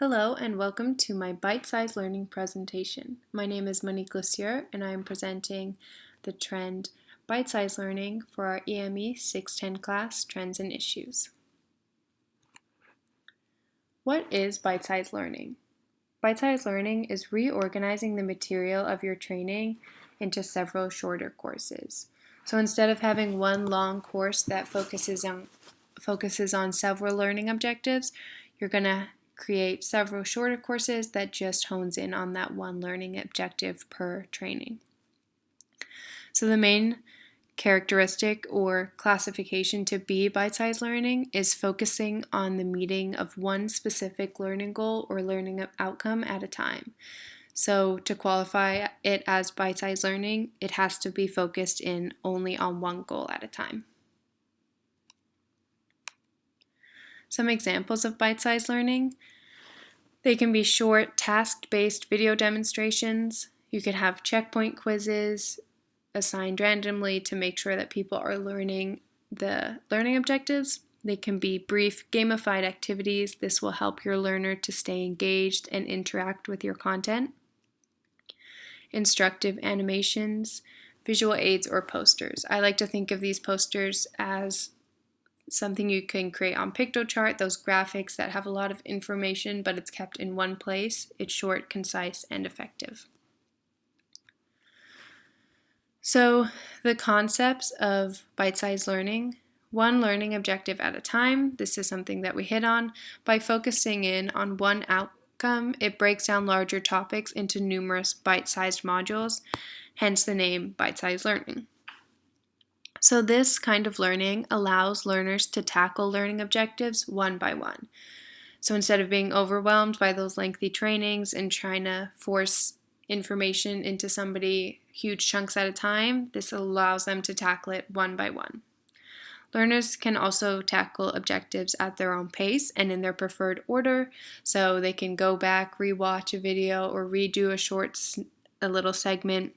Hello and welcome to my bite-sized learning presentation. My name is Monique Lussier and I am presenting the trend Bite-sized Learning for our EME 610 class, Trends and Issues. What is bite-sized learning? Bite-sized learning is reorganizing the material of your training into several shorter courses. So instead of having one long course that focuses on several learning objectives, you're going to create several shorter courses that just hones in on that one learning objective per training. So the main characteristic or classification to be bite-sized learning is focusing on the meeting of one specific learning goal or learning outcome at a time. So to qualify it as bite-sized learning, it has to be focused in only on one goal at a time. Some examples of bite-sized learning. They can be short, task-based video demonstrations. You could have checkpoint quizzes assigned randomly to make sure that people are learning the learning objectives. They can be brief, gamified activities. This will help your learner to stay engaged and interact with your content. Instructive animations, visual aids, or posters. I like to think of these posters as something you can create on Piktochart, those graphics that have a lot of information, but it's kept in one place. It's short, concise, and effective. So the concepts of bite-sized learning, one learning objective at a time. This is something that we hit on. By focusing in on one outcome, it breaks down larger topics into numerous bite-sized modules, hence the name bite-sized learning. So this kind of learning allows learners to tackle learning objectives one by one. So instead of being overwhelmed by those lengthy trainings and trying to force information into somebody huge chunks at a time, this allows them to tackle it one by one. Learners can also tackle objectives at their own pace and in their preferred order, so they can go back, rewatch a video, or redo a little segment.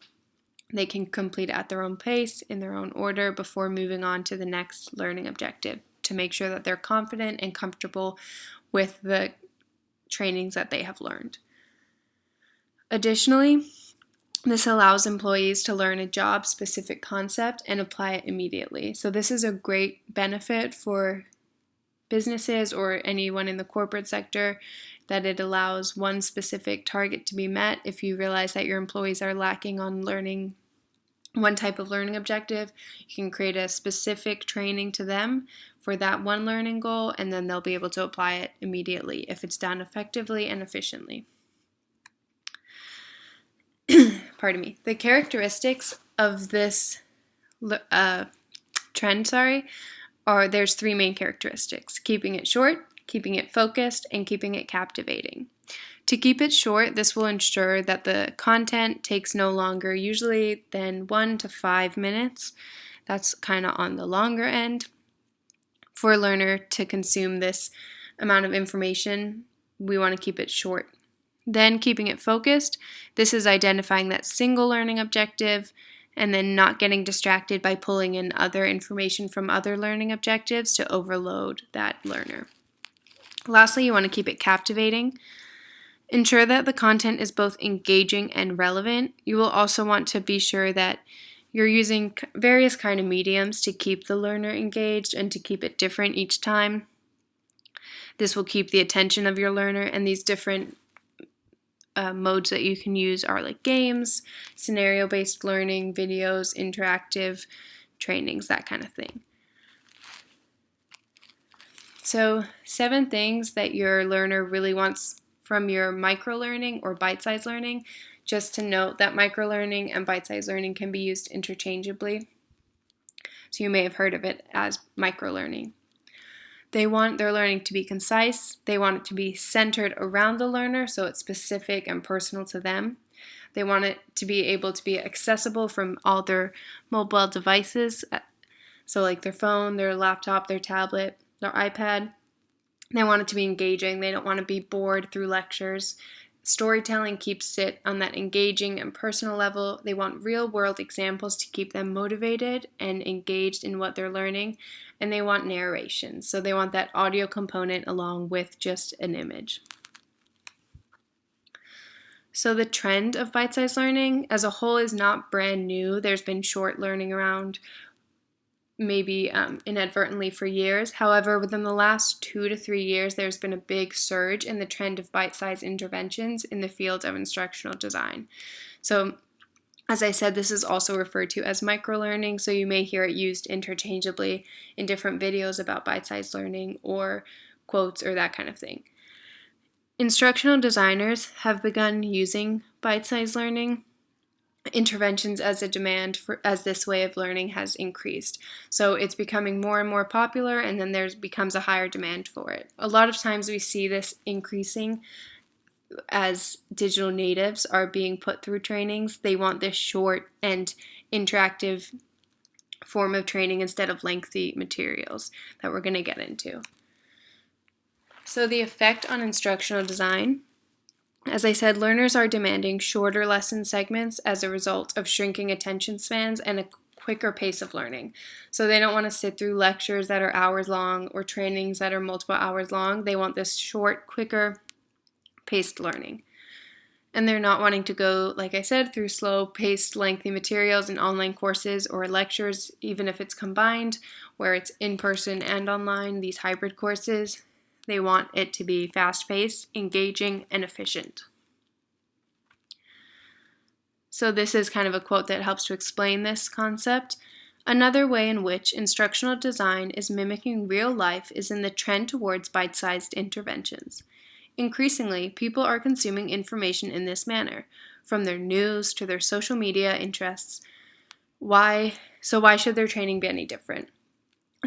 They can complete at their own pace, in their own order, before moving on to the next learning objective to make sure that they're confident and comfortable with the trainings that they have learned. Additionally, this allows employees to learn a job-specific concept and apply it immediately. So this is a great benefit for businesses or anyone in the corporate sector, that it allows one specific target to be met. If you realize that your employees are lacking on learning one type of learning objective, you can create a specific training to them for that one learning goal, and then they'll be able to apply it immediately if it's done effectively and efficiently. Pardon me. The characteristics of this trend, are there's three main characteristics: keeping it short, keeping it focused, and keeping it captivating. To keep it short, this will ensure that the content takes no longer usually than 1 to 5 minutes. That's kind of on the longer end. For a learner to consume this amount of information, we want to keep it short. Then keeping it focused, this is identifying that single learning objective and then not getting distracted by pulling in other information from other learning objectives to overload that learner. Lastly, you want to keep it captivating. Ensure that the content is both engaging and relevant. You will also want to be sure that you're using various kind of mediums to keep the learner engaged and to keep it different each time. This will keep the attention of your learner, and these different modes that you can use are like games, scenario-based learning, videos, interactive trainings, that kind of thing. So 7 things that your learner really wants from your microlearning or bite-sized learning. Just to note that microlearning and bite-sized learning can be used interchangeably. So you may have heard of it as microlearning. They want their learning to be concise. They want it to be centered around the learner, so it's specific and personal to them. They want it to be able to be accessible from all their mobile devices, so like their phone, their laptop, their tablet, their iPad. They want it to be engaging. They don't want to be bored through lectures. Storytelling keeps it on that engaging and personal level. They want real-world examples to keep them motivated and engaged in what they're learning. And they want narration. So they want that audio component along with just an image. So the trend of bite-sized learning as a whole is not brand new. There's been short learning around maybe inadvertently for years. However, within the last 2 to 3 years, there's been a big surge in the trend of bite-sized interventions in the field of instructional design. So as I said, this is also referred to as microlearning, so you may hear it used interchangeably in different videos about bite-sized learning or quotes or that kind of thing. Instructional designers have begun using bite-sized learning interventions as a demand as this way of learning has increased. So it's becoming more and more popular, and then there becomes a higher demand for it. A lot of times we see this increasing as digital natives are being put through trainings. They want this short and interactive form of training instead of lengthy materials that we're going to get into. So the effect on instructional design. As I said, learners are demanding shorter lesson segments as a result of shrinking attention spans and a quicker pace of learning. So they don't want to sit through lectures that are hours long or trainings that are multiple hours long. They want this short, quicker paced learning. And they're not wanting to go, like I said, through slow-paced, lengthy materials in online courses or lectures, even if it's combined, where it's in-person and online, these hybrid courses. They want it to be fast-paced, engaging, and efficient. So this is kind of a quote that helps to explain this concept. Another way in which instructional design is mimicking real life is in the trend towards bite-sized interventions. Increasingly, people are consuming information in this manner, from their news to their social media interests. Why should their training be any different?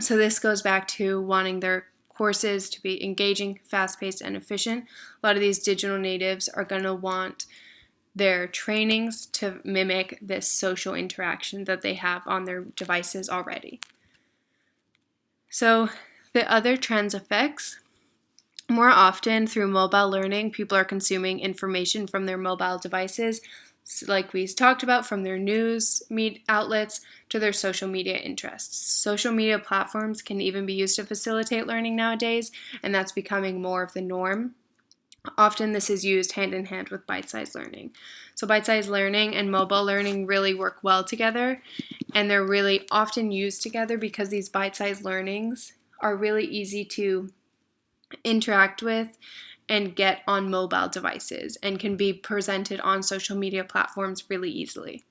So this goes back to wanting their courses to be engaging, fast-paced, and efficient. A lot of these digital natives are going to want their trainings to mimic this social interaction that they have on their devices already. So the other trends effects. More often through mobile learning, people are consuming information from their mobile devices, like we talked about, from their news outlets to their social media interests. Social media platforms can even be used to facilitate learning nowadays, and that's becoming more of the norm. Often this is used hand in hand with bite-sized learning. So bite-sized learning and mobile learning really work well together, and they're really often used together because these bite-sized learnings are really easy to interact with and get on mobile devices and can be presented on social media platforms really easily.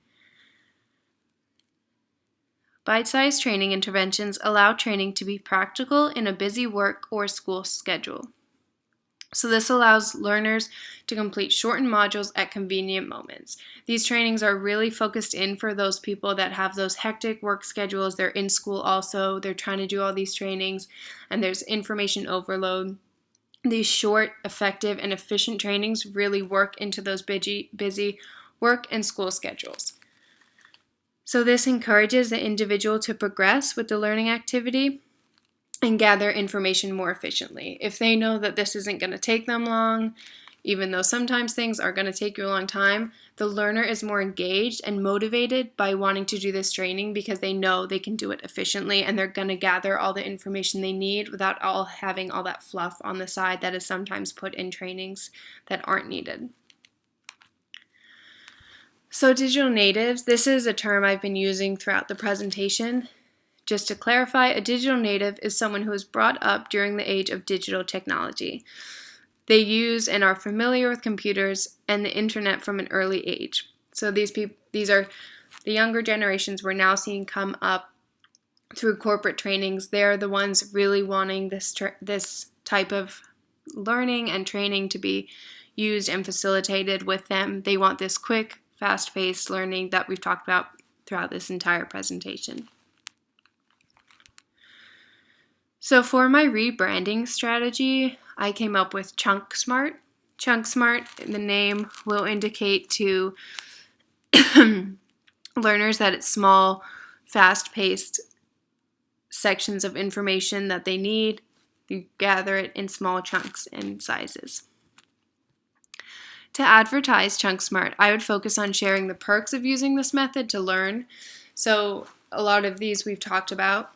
Bite-sized training interventions allow training to be practical in a busy work or school schedule. So this allows learners to complete shortened modules at convenient moments. These trainings are really focused in for those people that have those hectic work schedules. They're in school also. They're trying to do all these trainings, and there's information overload. These short, effective, and efficient trainings really work into those busy work and school schedules. So this encourages the individual to progress with the learning activity and gather information more efficiently. If they know that this isn't going to take them long, even though sometimes things are going to take you a long time, the learner is more engaged and motivated by wanting to do this training because they know they can do it efficiently and they're going to gather all the information they need without having all that fluff on the side that is sometimes put in trainings that aren't needed. So digital natives, this is a term I've been using throughout the presentation. Just to clarify, a digital native is someone who was brought up during the age of digital technology. They use and are familiar with computers and the internet from an early age. So these are the younger generations we're now seeing come up through corporate trainings. They're the ones really wanting this type of learning and training to be used and facilitated with them. They want this quick, fast-paced learning that we've talked about throughout this entire presentation. So for my rebranding strategy, I came up with Chunk Smart. Chunk Smart, the name will indicate to learners that it's small, fast-paced sections of information that they need. You gather it in small chunks and sizes. To advertise Chunk Smart, I would focus on sharing the perks of using this method to learn. So a lot of these we've talked about.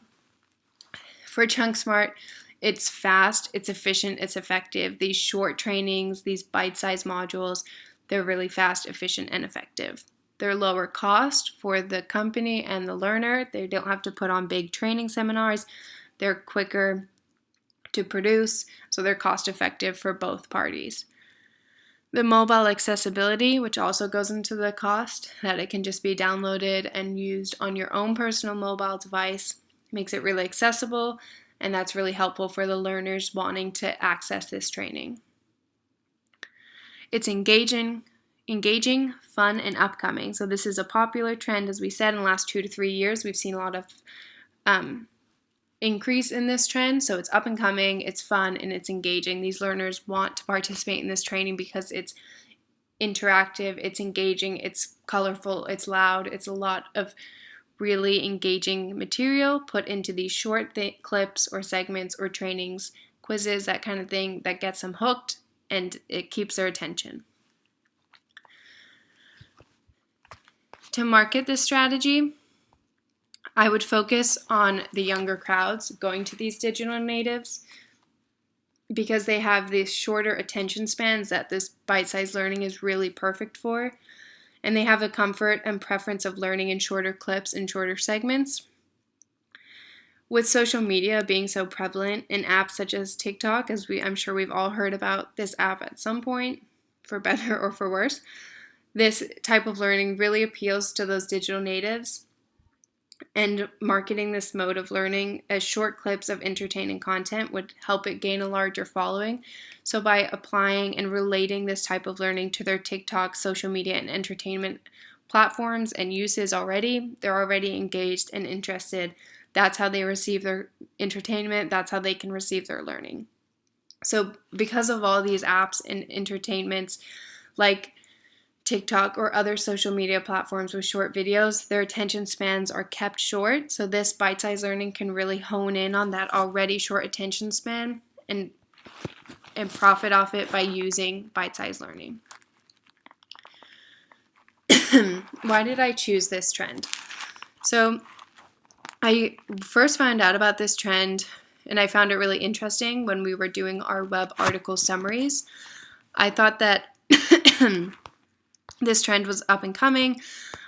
For Chunk Smart, it's fast, it's efficient, it's effective. These short trainings, these bite-sized modules, They're really fast, efficient, and effective. They're lower cost for the company and the learner. They don't have to put on big training seminars. They're quicker to produce, so they're cost effective for both parties. The mobile accessibility, which also goes into the cost, that it can just be downloaded and used on your own personal mobile device, makes it really accessible, and that's really helpful for the learners wanting to access this training. It's engaging, fun, and upcoming. So this is a popular trend, as we said, in the last 2 to 3 years. We've seen a lot of increase in this trend. So it's up and coming, it's fun, and it's engaging. These learners want to participate in this training because it's interactive, it's engaging, it's colorful, it's loud. It's a lot of really engaging material put into these short clips or segments or trainings, quizzes, that kind of thing, that gets them hooked and it keeps their attention. To market this strategy, I would focus on the younger crowds going to these digital natives because they have these shorter attention spans that this bite-sized learning is really perfect for, and they have a comfort and preference of learning in shorter clips and shorter segments. With social media being so prevalent in apps such as TikTok, I'm sure we've all heard about this app at some point, for better or for worse, this type of learning really appeals to those digital natives. And marketing this mode of learning as short clips of entertaining content would help it gain a larger following. So by applying and relating this type of learning to their TikTok, social media, and entertainment platforms and uses already, they're already engaged and interested. That's how they receive their entertainment. That's how they can receive their learning. So because of all these apps and entertainments like TikTok or other social media platforms with short videos, their attention spans are kept short. So this bite-sized learning can really hone in on that already short attention span and profit off it by using bite-sized learning. Why did I choose this trend? So I first found out about this trend and I found it really interesting when we were doing our web article summaries. I thought that this trend was up and coming,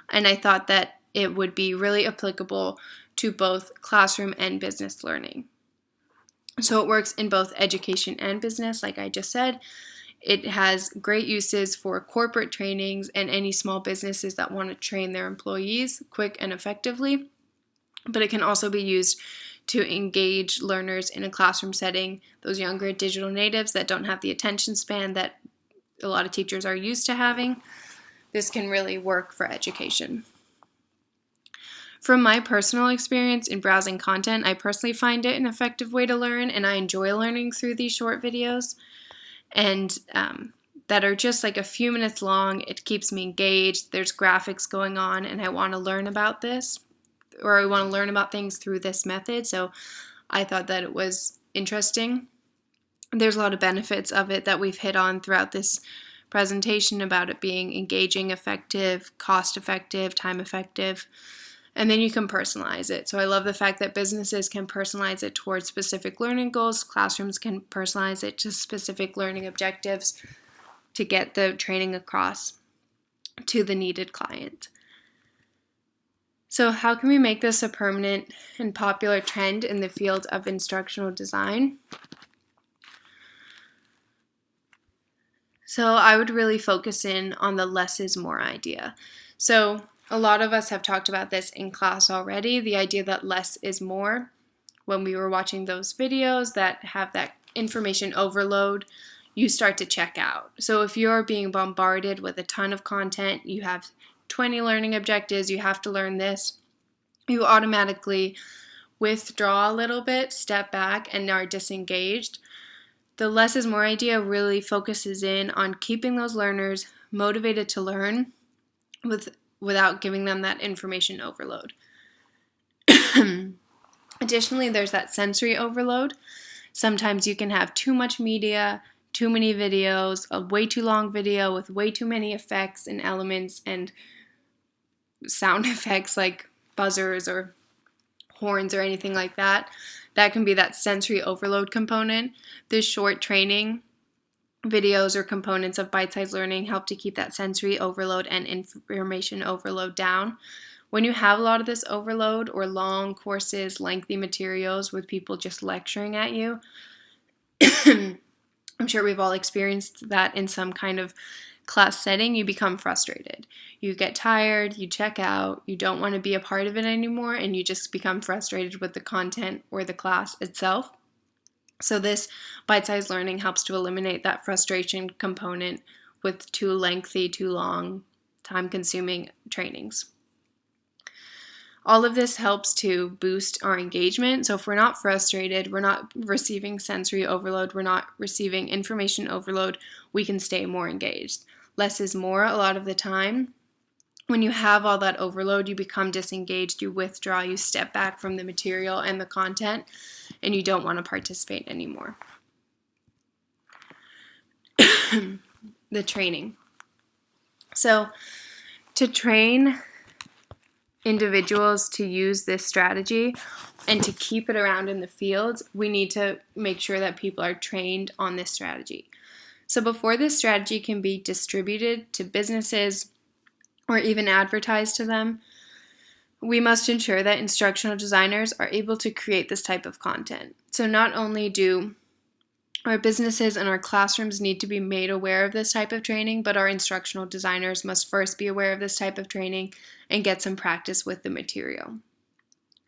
and I thought that it would be really applicable to both classroom and business learning. So it works in both education and business, like I just said. It has great uses for corporate trainings and any small businesses that want to train their employees quick and effectively. But it can also be used to engage learners in a classroom setting, those younger digital natives that don't have the attention span that a lot of teachers are used to having. This can really work for education. From my personal experience in browsing content, I personally find it an effective way to learn, and I enjoy learning through these short videos and that are just like a few minutes long. It keeps me engaged. There's graphics going on, and I want to learn about this, or I want to learn about things through this method, so I thought that it was interesting. There's a lot of benefits of it that we've hit on throughout this presentation about it being engaging, effective, cost-effective, time-effective, and then you can personalize it. So I love the fact that businesses can personalize it towards specific learning goals, classrooms can personalize it to specific learning objectives to get the training across to the needed client. So how can we make this a permanent and popular trend in the field of instructional design? So I would really focus in on the less is more idea. So a lot of us have talked about this in class already, the idea that less is more. When we were watching those videos that have that information overload, you start to check out. So if you're being bombarded with a ton of content, you have 20 learning objectives, you have to learn this, you automatically withdraw a little bit, step back, and are disengaged. The less is more idea really focuses in on keeping those learners motivated to learn without giving them that information overload. Additionally, there's that sensory overload. Sometimes you can have too much media, too many videos, a way too long video with way too many effects and elements and sound effects like buzzers or horns or anything like that. That can be that sensory overload component. This short training videos or components of bite-sized learning help to keep that sensory overload and information overload down. When you have a lot of this overload or long courses, lengthy materials with people just lecturing at you, I'm sure we've all experienced that in some kind of class setting. You become frustrated. You get tired, you check out, you don't want to be a part of it anymore, and you just become frustrated with the content or the class itself. So this bite-sized learning helps to eliminate that frustration component with too lengthy, too long, time-consuming trainings. All of this helps to boost our engagement. So if we're not frustrated, we're not receiving sensory overload, we're not receiving information overload, we can stay more engaged. Less is more a lot of the time. When you have all that overload, you become disengaged, you withdraw, you step back from the material and the content, and you don't want to participate anymore. The training. So to train individuals to use this strategy and to keep it around in the field, we need to make sure that people are trained on this strategy. So before this strategy can be distributed to businesses or even advertised to them, we must ensure that instructional designers are able to create this type of content. So not only do our businesses and our classrooms need to be made aware of this type of training, but our instructional designers must first be aware of this type of training and get some practice with the material.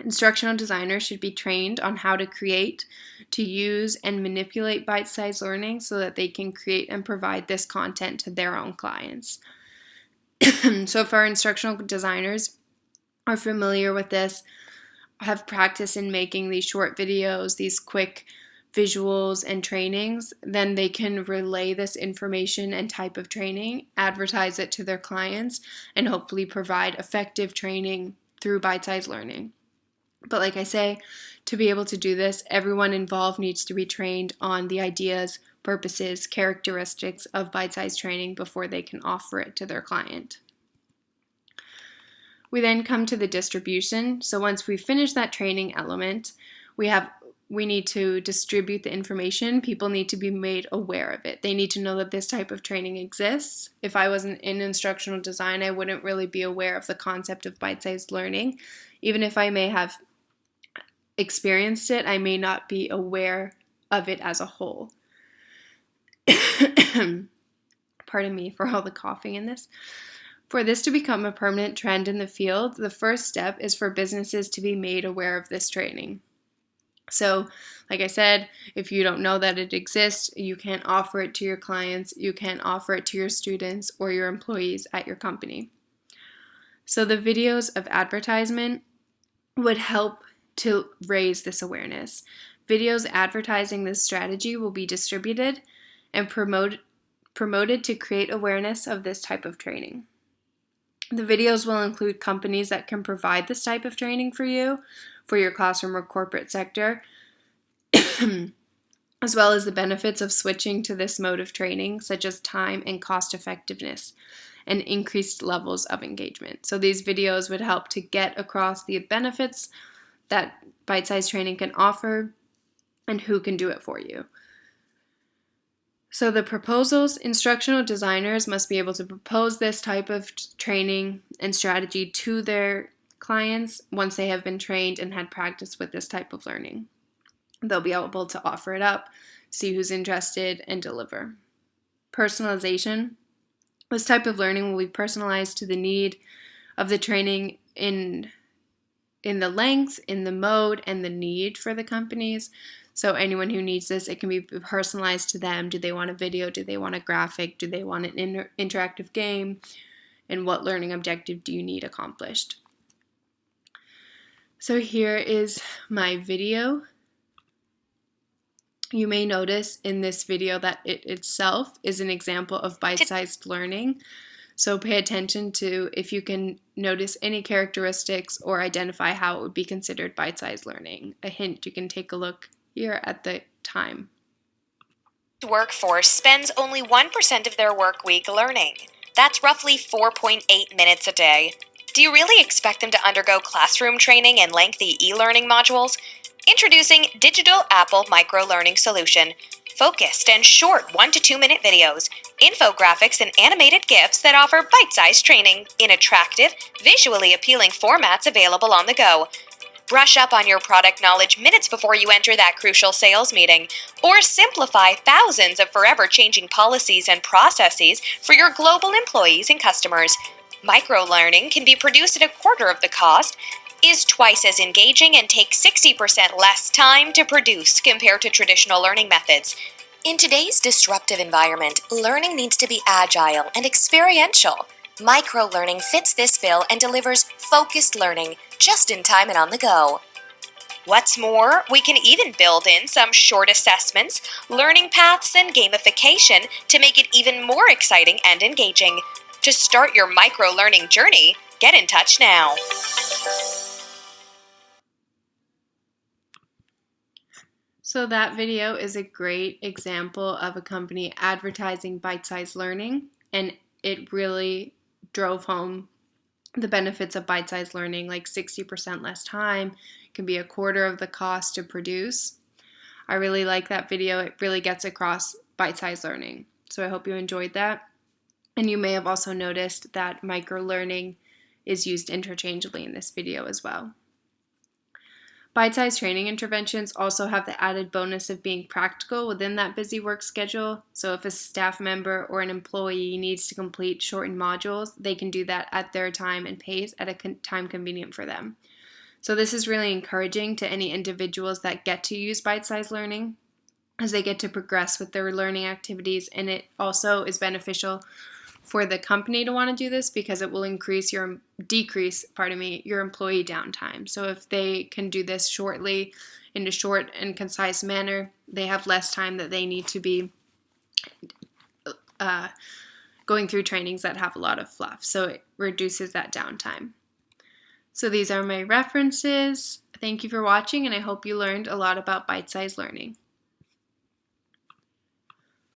Instructional designers should be trained on how to create, to use, and manipulate bite-sized learning so that they can create and provide this content to their own clients. So if our instructional designers are familiar with this, have practice in making these short videos, these quick visuals and trainings, then they can relay this information and type of training, advertise it to their clients, and hopefully provide effective training through bite-sized learning. But like I say, to be able to do this, everyone involved needs to be trained on the ideas, purposes, characteristics of bite-sized training before they can offer it to their client. We then come to the distribution. So once we finish that training element, we need to distribute the information. People need to be made aware of it. They need to know that this type of training exists. If I wasn't in instructional design, I wouldn't really be aware of the concept of bite-sized learning. Even if I may have experienced it, I may not be aware of it as a whole. Pardon me for all the coughing in this. For this to become a permanent trend in the field, the first step is for businesses to be made aware of this training. So, like I said, if you don't know that it exists, you can't offer it to your clients, you can't offer it to your students or your employees at your company. So the videos of advertisement would help to raise this awareness. Videos advertising this strategy will be distributed and promoted to create awareness of this type of training. The videos will include companies that can provide this type of training for you, for your classroom or corporate sector, as well as the benefits of switching to this mode of training, such as time and cost effectiveness and increased levels of engagement. So these videos would help to get across the benefits that bite-sized training can offer and who can do it for you. So the proposals, instructional designers must be able to propose this type of training and strategy to their clients once they have been trained and had practice with this type of learning. They'll be able to offer it up, see who's interested, and deliver. Personalization. This type of learning will be personalized to the need of the training in the length, in the mode, and the need for the companies. So anyone who needs this, it can be personalized to them. Do they want a video? Do they want a graphic? Do they want an interactive game? And what learning objective do you need accomplished? So here is my video. You may notice in this video that it itself is an example of bite-sized learning. So pay attention to if you can notice any characteristics or identify how it would be considered bite-sized learning. A hint, you can take a look here at the time. Workforce spends only 1% of their work week learning. That's roughly 4.8 minutes a day. Do you really expect them to undergo classroom training and lengthy e-learning modules? Introducing Digital Apple Micro Learning Solution. Focused and short 1 to 2 minute videos, infographics, and animated GIFs that offer bite-sized training in attractive, visually appealing formats available on the go. Brush up on your product knowledge minutes before you enter that crucial sales meeting, or simplify thousands of forever-changing policies and processes for your global employees and customers. Microlearning can be produced at a quarter of the cost, is twice as engaging, and takes 60% less time to produce compared to traditional learning methods. In today's disruptive environment, learning needs to be agile and experiential. Microlearning fits this bill and delivers focused learning just in time and on the go. What's more, we can even build in some short assessments, learning paths, and gamification to make it even more exciting and engaging. To start your micro-learning journey, get in touch now. So that video is a great example of a company advertising bite-sized learning, and it really drove home the benefits of bite-sized learning, like 60% less time, can be a quarter of the cost to produce. I really like that video. It really gets across bite-sized learning. So I hope you enjoyed that. And you may have also noticed that micro-learning is used interchangeably in this video as well. Bite-sized training interventions also have the added bonus of being practical within that busy work schedule. So if a staff member or an employee needs to complete shortened modules, they can do that at their time and pace at a time convenient for them. So this is really encouraging to any individuals that get to use bite-sized learning, as they get to progress with their learning activities, and it also is beneficial for the company to want to do this because it will decrease your employee downtime. So if they can do this shortly in a short and concise manner, they have less time that they need to be going through trainings that have a lot of fluff. So it reduces that downtime. So these are my references. Thank you for watching, and I hope you learned a lot about bite-sized learning.